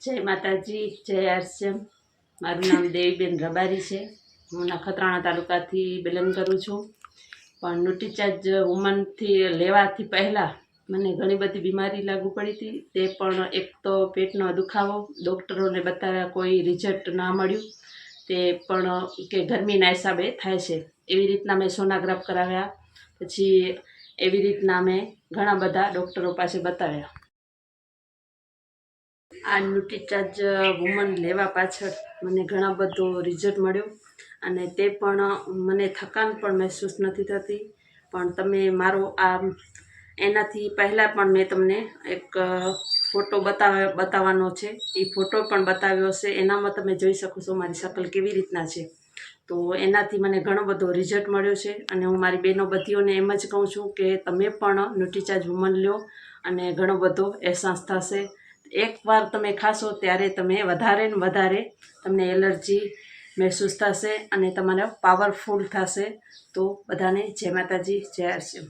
जय माताजी जय आरसीएम। मारू नाम देवीबेन रबारी है। हूँ नखत्राणा तालुका थी बिलोंग करूँ छूँ। पण न्यूट्रीचार्ज वुमन थी लेवाथी पहला मने घणी बधी बीमारी लागू पड़ी थी। ते पण एक तो पेटनो दुखावो, डॉक्टरों ने बताव्या कोई रिजल्ट ना मळ्युं। ते पण के गरमीना हिसाबे थाय छे। एवी रीतना मैं सोनोग्राफ कराव्या, पछी एवी रीतना मैं घणा बधा डॉक्टरों पासे बताव्या। आ न्यूट्रीचार्ज वुमन लेवा पाछळ मने घणा बधो रिजल्ट मळ्यो अने ते पण मने थकान पण महसूस नथी थती। पण तमे मारो आ एनाथी पहला पण मैं तमने एक फोटो बतावવાનો छे। ए फोटो पण बताव्यो छे, एनामां तमे जोई शको छो मारी शकल केवी रीतना छे। तो एनाथी मने घणो बधो रिजल्ट मळ्यो छे अने हूँ मारी बहनों बधीओने एम ज कहूँ छूं के तमे पण न्यूट्रीचार्ज वुमन ल्यो अने घणो बधो अहेसास थशे। एक बार तमे खाशो त्यारे तमे वधारे ने वधारे तमने एलर्जी महसूस थशे अने तमारो पावरफुल थशे। तो बधाने जय माताजी जय आरसीएम।